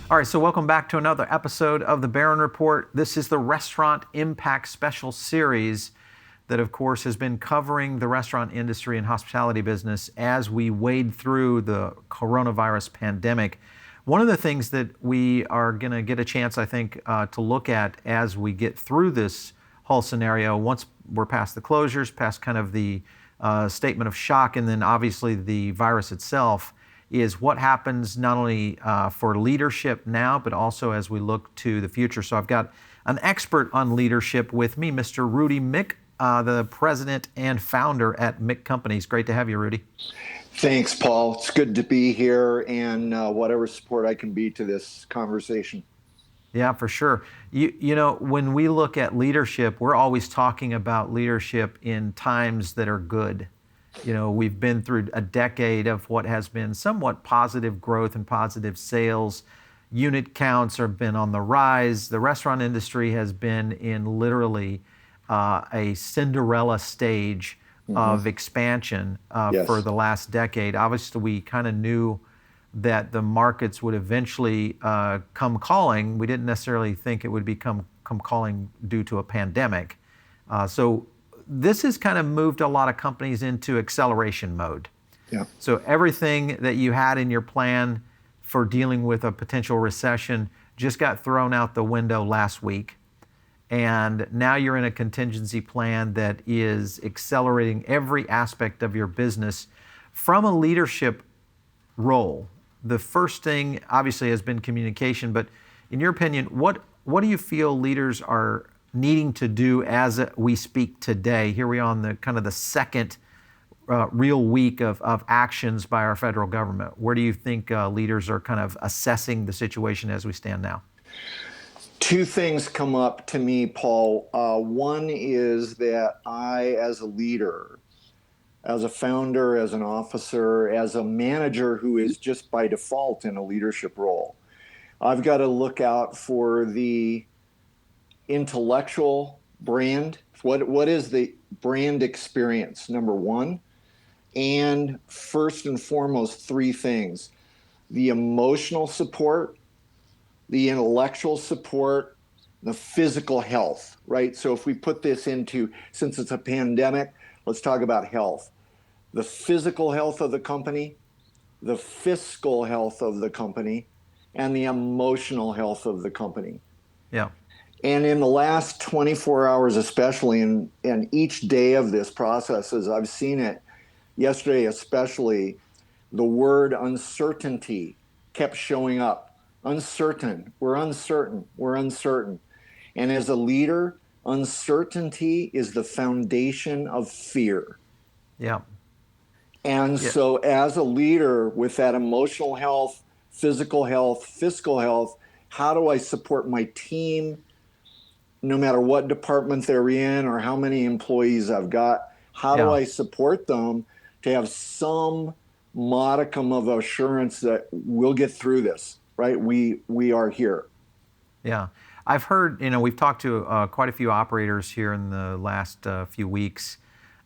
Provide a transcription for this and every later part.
All right, so welcome back to another episode of the Barron Report. This is the Restaurant Impact Special Series that, of course, has been covering the restaurant industry and hospitality business as we wade through the coronavirus pandemic. One of the things that we are going to get a chance, I think, to look at as we get through this whole scenario, once we're past the closures, past kind of the statement of shock, and then obviously the virus itself, is what happens not only for leadership now, but also as we look to the future. So I've got an expert on leadership with me, Mr. Rudy Miick, the president and founder at Miick Companies. Great to have you, Rudy. Thanks, Paul. It's good to be here, and whatever support I can be to this conversation. Yeah, for sure. You know, when we look at leadership, we're always talking about leadership in times that are good. You know, we've been through a decade of what has been somewhat positive growth and positive sales. Unit counts have been on the rise. The restaurant industry has been in literally a Cinderella stage of expansion for the last decade. Obviously, we kind of knew that the markets would eventually come calling. We didn't necessarily think it would come calling due to a pandemic. So this has kind of moved a lot of companies into acceleration mode. Yeah. So everything that you had in your plan for dealing with a potential recession just got thrown out the window last week. And now you're in a contingency plan that is accelerating every aspect of your business from a leadership role. The first thing obviously has been communication, but in your opinion, what do you feel leaders are needing to do as we speak today? Here we are on the kind of the second real week of actions by our federal government. Where do you think leaders are kind of assessing the situation as we stand now? Two things come up to me, Paul. One is that I, as a leader, as a founder, as an officer, as a manager who is just by default in a leadership role, I've got to look out for the intellectual brand. What is the brand experience, number one? And first and foremost, three things: the emotional support, the intellectual support, the physical health, right? So if we put this into, since it's a pandemic, let's talk about health. The physical health of the company, the fiscal health of the company, and the emotional health of the company. Yeah. And in the last 24 hours especially, and each day of this process, as I've seen it, yesterday especially, the word uncertainty kept showing up. Uncertain, we're uncertain, we're uncertain. And as a leader, uncertainty is the foundation of fear. Yeah. And so as a leader with that emotional health, physical health, fiscal health, how do I support my team, no matter what department they're in or how many employees I've got? How do I support them to have some modicum of assurance that we'll get through this, right? We are here. Yeah. I've heard, you know, we've talked to quite a few operators here in the last few weeks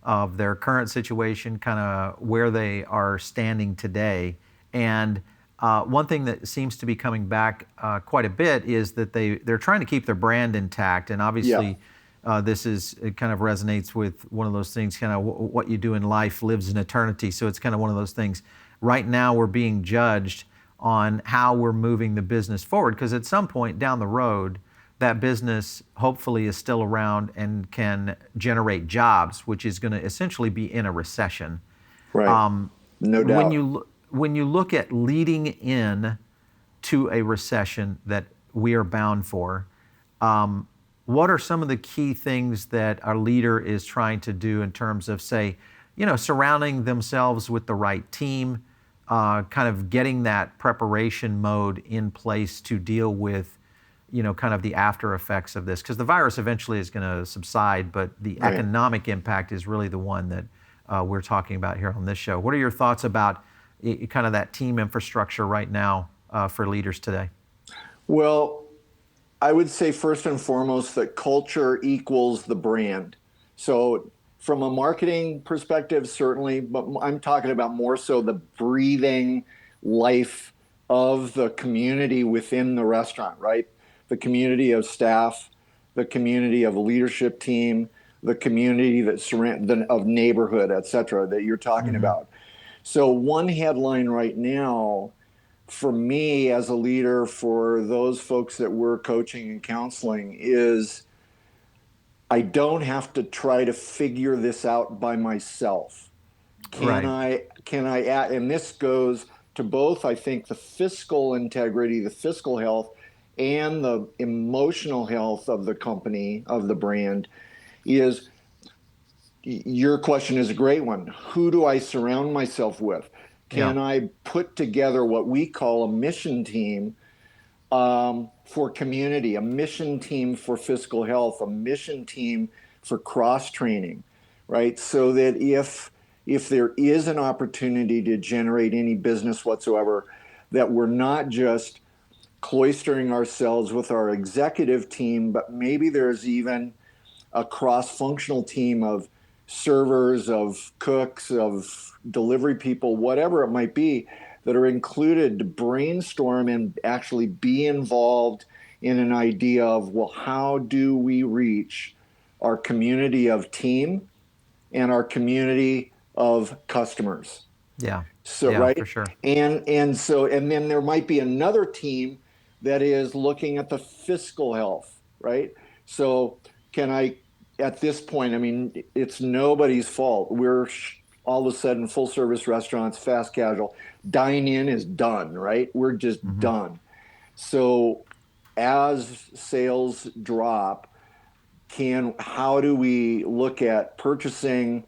of their current situation, kind of where they are standing today. And one thing that seems to be coming back quite a bit is that they're trying to keep their brand intact. And obviously, it kind of resonates with one of those things, kind of what you do in life lives in eternity. So it's kind of one of those things. Right now, we're being judged on how we're moving the business forward, because at some point down the road, that business hopefully is still around and can generate jobs, which is going to essentially be in a recession. Right. No doubt. When you look at leading in to a recession that we are bound for, what are some of the key things that our leader is trying to do in terms of, say, you know, surrounding themselves with the right team, kind of getting that preparation mode in place to deal with, you know, kind of the after effects of this? Because the virus eventually is going to subside, but the economic impact is really the one that we're talking about here on this show. What are your thoughts about kind of that team infrastructure right now for leaders today? Well, I would say first and foremost that culture equals the brand. So from a marketing perspective, certainly, but I'm talking about more so the breathing life of the community within the restaurant, right? The community of staff, the community of leadership team, the community that of neighborhood, et cetera, that you're talking Hmm. about. So one headline right now for me as a leader for those folks that we're coaching and counseling is I don't have to try to figure this out by myself. Right. Can I add, and this goes to both, I think, the fiscal integrity, the fiscal health, and the emotional health of the company, of the brand, is your question is a great one. Who do I surround myself with? Yeah. Can I put together what we call a mission team for community, a mission team for fiscal health, a mission team for cross training, right? So that if there is an opportunity to generate any business whatsoever, that we're not just cloistering ourselves with our executive team, but maybe there's even a cross-functional team of servers, of cooks, of delivery people, whatever it might be, that are included to brainstorm and actually be involved in an idea of, well, how do we reach our community of team and our community of customers? Yeah. So Yeah, for right, sure. and then there might be another team that is looking at the fiscal health, right? So can I, at this point, I mean, it's nobody's fault. We're all of a sudden full service restaurants, fast casual, dine in is done, right? We're just Hmm. done. So as sales drop, can how do we look at purchasing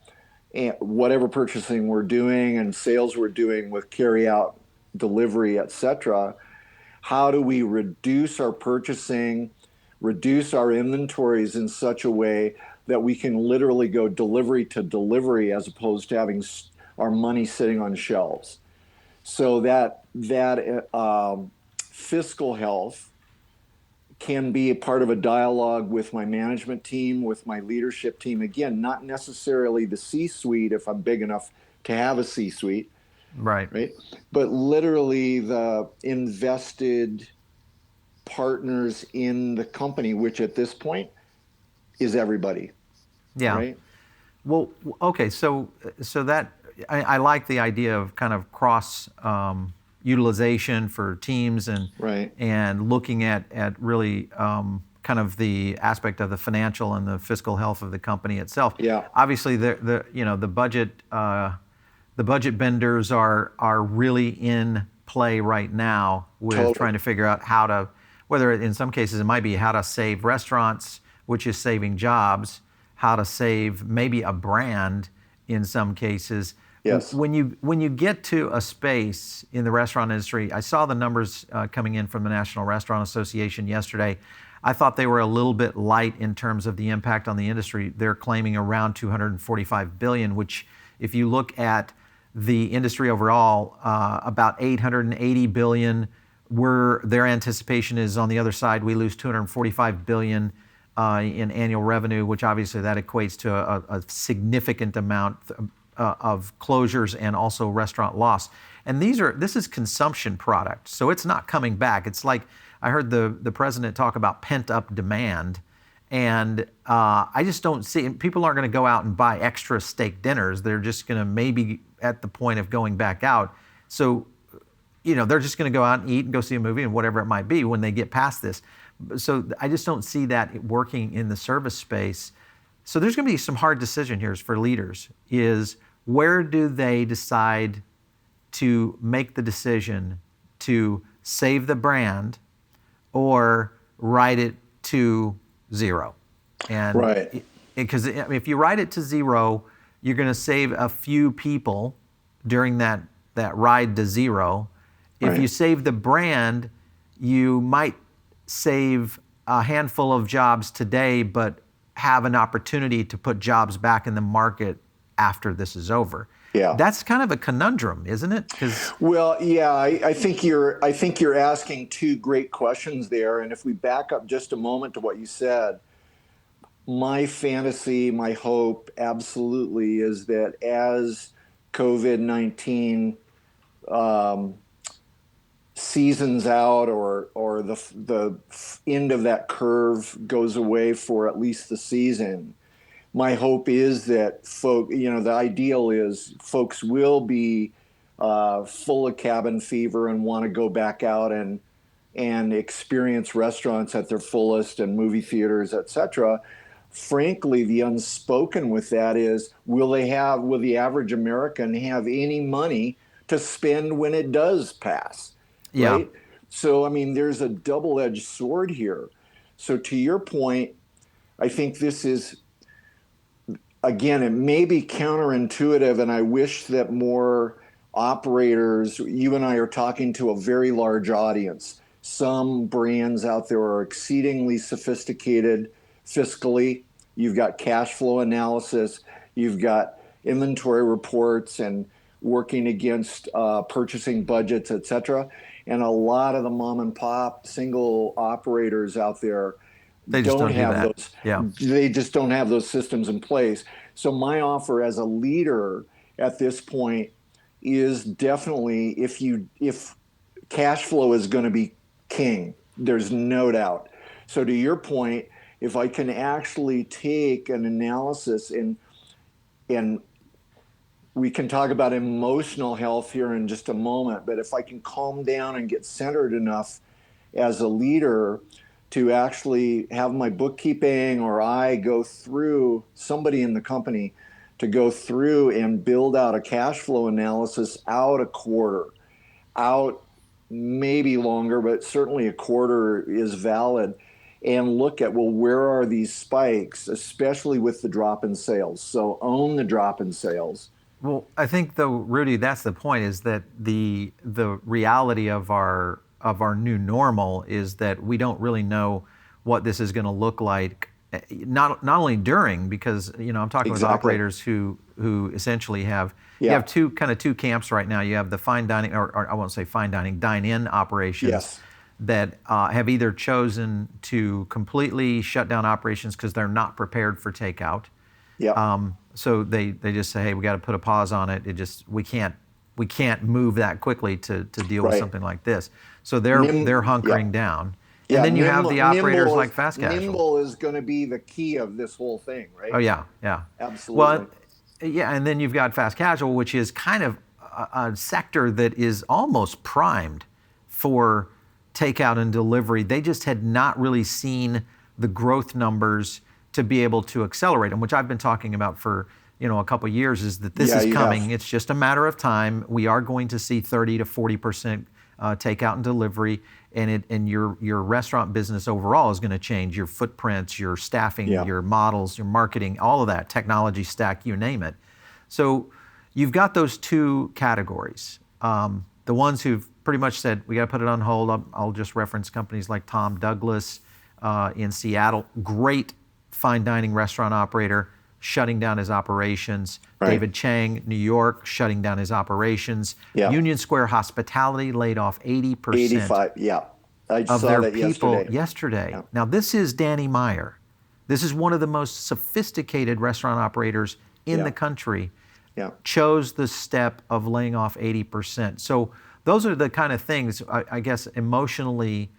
and whatever purchasing we're doing and sales we're doing with carry out, delivery, etc. How do we reduce our purchasing, reduce our inventories in such a way that we can literally go delivery to delivery as opposed to having our money sitting on shelves? So that fiscal health can be a part of a dialogue with my management team, with my leadership team. Again, not necessarily the C suite if I'm big enough to have a C suite, Right. right? But literally the invested partners in the company, which at this point is everybody, Yeah. right? Well, okay. So that I like the idea of kind of cross utilization for teams Right. and looking at really kind of the aspect of the financial and the fiscal health of the company itself. Yeah, Obviously, the you know the budget benders are really in play right now with totally. trying to figure out how to, whether in some cases it might be how to save restaurants, which is saving jobs, how to save maybe a brand in some cases. Yes. When you get to a space in the restaurant industry, I saw the numbers coming in from the National Restaurant Association yesterday. I thought they were a little bit light in terms of the impact on the industry. They're claiming around 245 billion, which if you look at the industry overall, about 880 billion. Their anticipation is on the other side, we lose 245 billion in annual revenue, which obviously that equates to a significant amount of closures and also restaurant loss. And this is consumption product, so it's not coming back. It's like I heard the president talk about pent up demand. And I just don't see, people aren't going to go out and buy extra steak dinners. They're just going to maybe at the point of going back out. So, they're just going to go out and eat and go see a movie and whatever it might be when they get past this. So I just don't see that working in the service space. So there's going to be some hard decision here for leaders is where do they decide to make the decision to save the brand or ride it to zero. And Right. because if you ride it to zero, you're going to save a few people during that ride to zero. If you Right. save the brand, you might save a handful of jobs today, but have an opportunity to put jobs back in the market after this is over. Yeah. That's kind of a conundrum, isn't it? Because Well, yeah, I think you're asking two great questions there. And if we back up just a moment to what you said, my fantasy, my hope, absolutely, is that as COVID-19 um, seasons out, or the end of that curve goes away for at least the season, my hope is that the ideal is folks will be full of cabin fever and want to go back out and experience restaurants at their fullest and movie theaters, etc. Frankly, the unspoken with that is, will the average American have any money to spend when it does pass, Yeah. right? So, I mean, there's a double-edged sword here. So to your point, I think this is, again, it may be counterintuitive, and I wish that more operators, you and I are talking to a very large audience. Some brands out there are exceedingly sophisticated fiscally. You've got cash flow analysis, you've got inventory reports and working against purchasing budgets, et cetera. And a lot of the mom and pop single operators out there They just don't don't do have that. those, Yeah. they just don't have those systems in place. So my offer as a leader at this point is definitely, if cash flow is going to be king, there's no doubt. So to your point, if I can actually take an analysis, and we can talk about emotional health here in just a moment, but if I can calm down and get centered enough as a leader to actually have my bookkeeping, or I go through, somebody in the company to go through and build out a cash flow analysis out a quarter, out maybe longer, but certainly a quarter is valid, and look at, well, where are these spikes, especially with the drop in sales. So own the drop in sales. Well, I think though, Rudy, that's the point, is that the reality of our new normal is that we don't really know what this is going to look like. Not only during, because I'm talking with Exactly. operators who essentially have, you Yeah. have two camps right now. You have the fine dining, or I won't say fine dining, dine-in operations Yes. that have either chosen to completely shut down operations because they're not prepared for takeout. Yeah. So they just say, hey, we got to put a pause on it. We can't move that quickly to deal with Right. something like this. So they're Yeah. hunkering down. And Yeah, then you have the operators like fast casual. nimble is going to be the key of this whole thing, Oh right? yeah, yeah. Absolutely. Well, yeah, and then you've got fast casual, which is kind of a sector that is almost primed for takeout and delivery. They just had not really seen the growth numbers to be able to accelerate them, which I've been talking about for a couple of years, is that this Yeah, is you coming. have. It's just a matter of time. We are going to see 30 to 40% takeout and delivery, and your restaurant business overall is going to change. Your footprints, your staffing, Yeah. your models, your marketing, all of that, technology stack, you name it. So you've got those two categories. The ones who've pretty much said, we got to put it on hold. I'll just reference companies like Tom Douglas in Seattle, great fine dining restaurant operator, shutting down his operations. Right. David Chang, New York, shutting down his operations. Yeah. Union Square Hospitality laid off 80% 85. Yeah. I of saw their that people yesterday. Yeah. Now, this is Danny Meyer. This is one of the most sophisticated restaurant operators in Yeah. the country. Yeah. Chose the step of laying off 80%. So those are the kind of things, I guess, emotionally,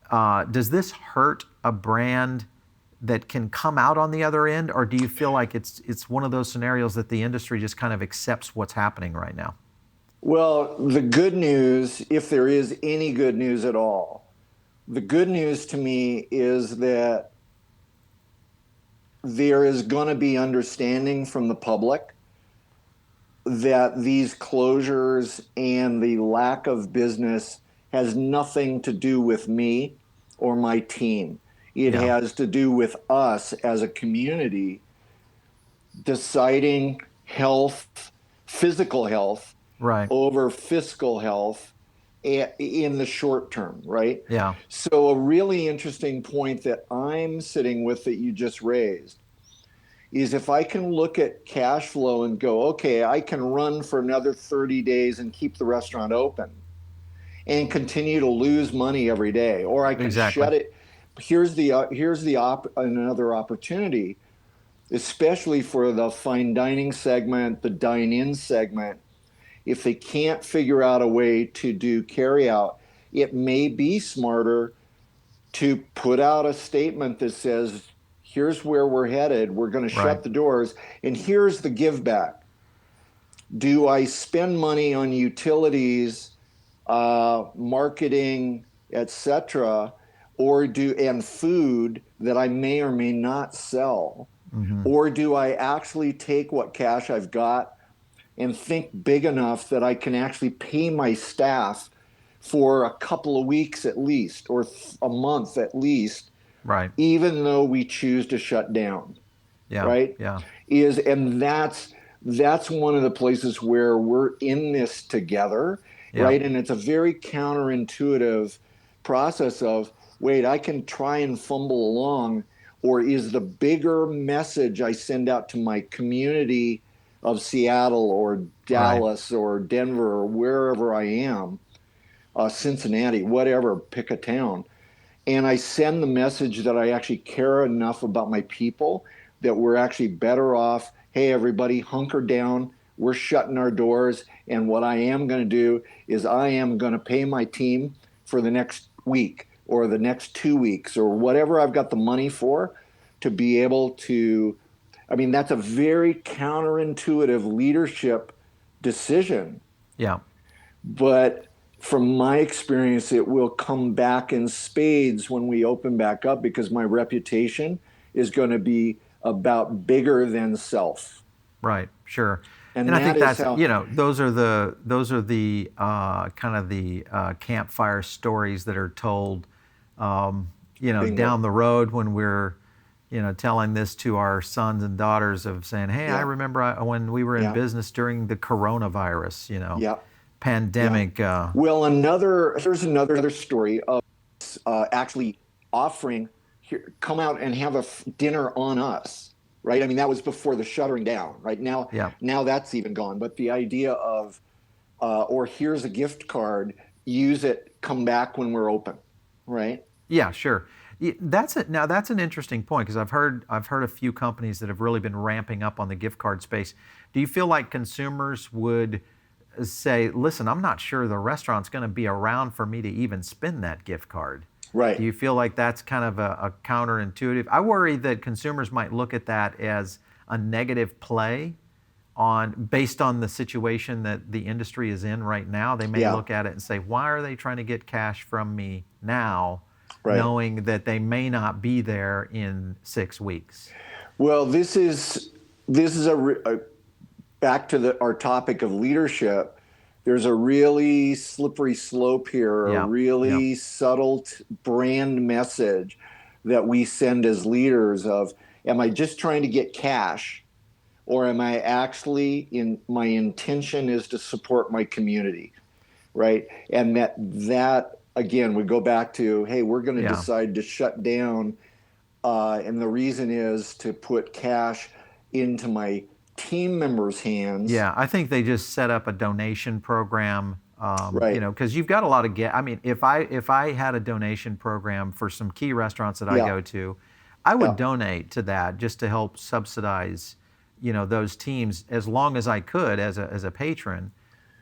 does this hurt a brand that can come out on the other end, or do you feel like it's one of those scenarios that the industry just kind of accepts what's happening right now? Well, the good news, if there is any good news at all, the good news to me is that there is going to be understanding from the public that these closures and the lack of business has nothing to do with me or my team. It Yeah. has to do with us as a community deciding health, physical health, Right. over fiscal health in the short term, right? Yeah. So, a really interesting point that I'm sitting with that you just raised is, if I can look at cash flow and go, okay, I can run for another 30 days and keep the restaurant open and continue to lose money every day, or I can Exactly. shut it. Another opportunity, especially for the fine dining segment, the dine-in segment. If they can't figure out a way to do carry out, it may be smarter to put out a statement that says, here's where we're headed. We're going to Right. shut the doors, and here's the give back. Do I spend money on utilities, marketing, etc., and food that I may or may not sell? Mm-hmm. Or do I actually take what cash I've got and think big enough that I can actually pay my staff for a couple of weeks at least, or a month at least, Right. even though we choose to shut down, Yeah. right? Yeah. And that's one of the places where we're in this together, Yeah. right? And it's a very counterintuitive process of, wait, I can try and fumble along, or is the bigger message I send out to my community of Seattle or Right. Dallas or Denver or wherever I am, Cincinnati, whatever, pick a town, and I send the message that I actually care enough about my people that we're actually better off. Hey, everybody, hunker down. We're shutting our doors. And what I am going to do is I am going to pay my team for the next week or the next 2 weeks or whatever I've got the money for, to be able to. I mean, that's a very counterintuitive leadership decision. Yeah. But from my experience, it will come back in spades when we open back up, because my reputation is going to be about bigger than self. Right. Sure. And And I that think is that's, how, those are the kind of the campfire stories that are told, bingo. down the road when we're, telling this to our sons and daughters of saying, hey, I Yeah. remember when we were in Yeah. business during the coronavirus, Yeah. Yeah. pandemic. Well, here's another story of actually offering, here, come out and have a dinner on us, right? I mean, that was before the shuttering down, right? Yeah. Now that's even gone. But the idea of, or here's a gift card, use it, come back when we're open, right? Yeah, sure. That's it. Now that's an interesting point, because I've heard a few companies that have really been ramping up on the gift card space. Do you feel like consumers would say, "Listen, I'm not sure the restaurant's going to be around for me to even spend that gift card"? Do Right. you feel like that's kind of a counterintuitive? I worry that consumers might look at that as a negative play based on the situation that the industry is in right now. They may Yeah. look at it and say, "Why are they trying to get cash from me now?" Right. knowing that they may not be there in 6 weeks. Well, this is back to our topic of leadership. There's a really slippery slope here, a Yeah, yeah, really subtle brand message that we send as leaders of, am I just trying to get cash, or am I actually, my intention is to support my community, right? And that again, we go back to, hey, we're going to yeah. decide to shut down, and the reason is to put cash into my team members' hands. Yeah, I think they just set up a donation program. Right. Because you've got a lot of I mean, if I had a donation program for some key restaurants that I Yeah. go to, I would Yeah. donate to that just to help subsidize, those teams as long as I could as a patron,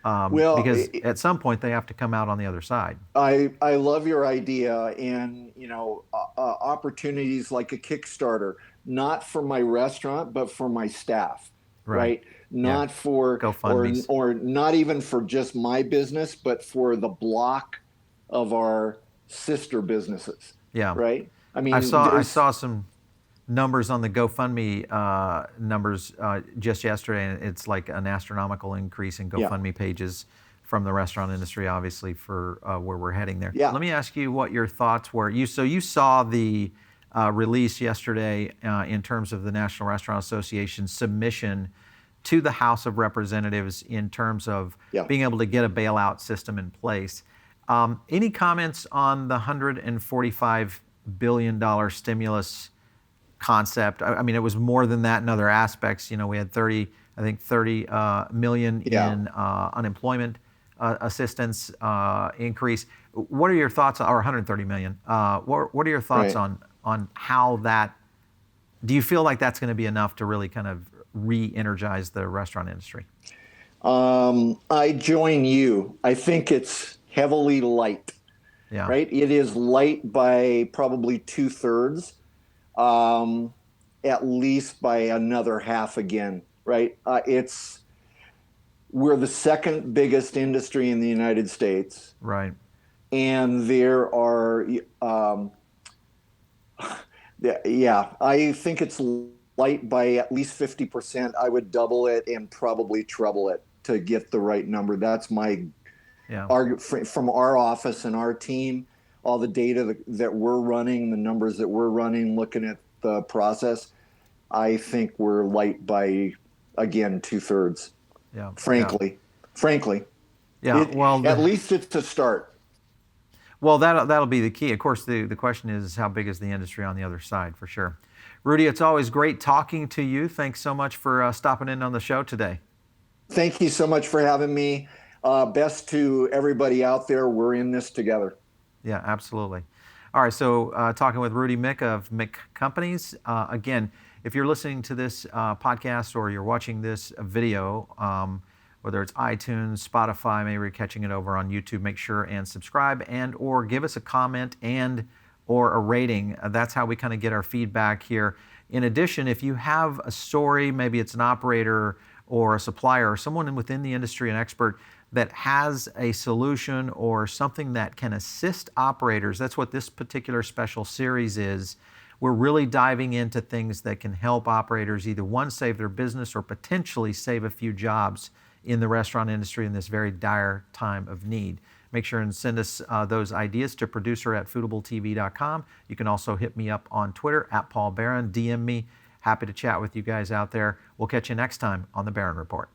Well, because at some point they have to come out on the other side. I love your idea, and opportunities like a Kickstarter, not for my restaurant, but for my staff, Right. right? Yeah. Not for, GoFundMe's. or not even for just my business, but for the block of our sister businesses, Yeah. right? I I mean, saw I saw some numbers on the GoFundMe numbers just yesterday, and it's like an astronomical increase in yeah, GoFundMe pages from the restaurant industry, obviously, for where we're heading there. yeah. Let me ask you what your thoughts were. You saw the release yesterday in terms of the National Restaurant Association submission to the House of Representatives in terms of Yeah. being able to get a bailout system in place. Any comments on the $145 billion stimulus concept? I mean, it was more than that in other aspects. We had 30 million Yeah. in unemployment assistance increase. What are your thoughts, or 130 million? What are your thoughts Right. on how that? Do you feel like that's going to be enough to really kind of re-energize the restaurant industry? I join you. I think it's heavily light. Yeah. right? It is light by probably 2/3, at least by another half again, right? We're the second biggest industry in the United States, Right. and there are, yeah, I think it's light by at least 50%. I would double it and probably treble it to get the right number. That's my Yeah. from our office and our team, all the data that we're running, the numbers that we're running, looking at the process. I think we're light by, again, 2/3. Yeah. Yeah. Frankly, Yeah. Well, at least it's a start. well, that'll be the key. Of course, the question is how big is the industry on the other side, for sure. Rudy, it's always great talking to you. Thanks so much for stopping in on the show today. Thank you so much for having me. Best to everybody out there. We're in this together. Yeah, absolutely. All right, so talking with Rudy Miick of Miick Companies. Again, if you're listening to this podcast or you're watching this video, whether it's iTunes, Spotify, maybe you're catching it over on YouTube, make sure and subscribe and or give us a comment and or a rating. That's how we kind of get our feedback here. In addition, if you have a story, maybe it's an operator or a supplier or someone within the industry, an expert that has a solution or something that can assist operators, that's what this particular special series is. We're really diving into things that can help operators either one, save their business or potentially save a few jobs in the restaurant industry in this very dire time of need. Make sure and send us those ideas to producer@foodabletv.com. You can also hit me up on Twitter @Paul Barron, DM me. Happy to chat with you guys out there. We'll catch you next time on The Barron Report.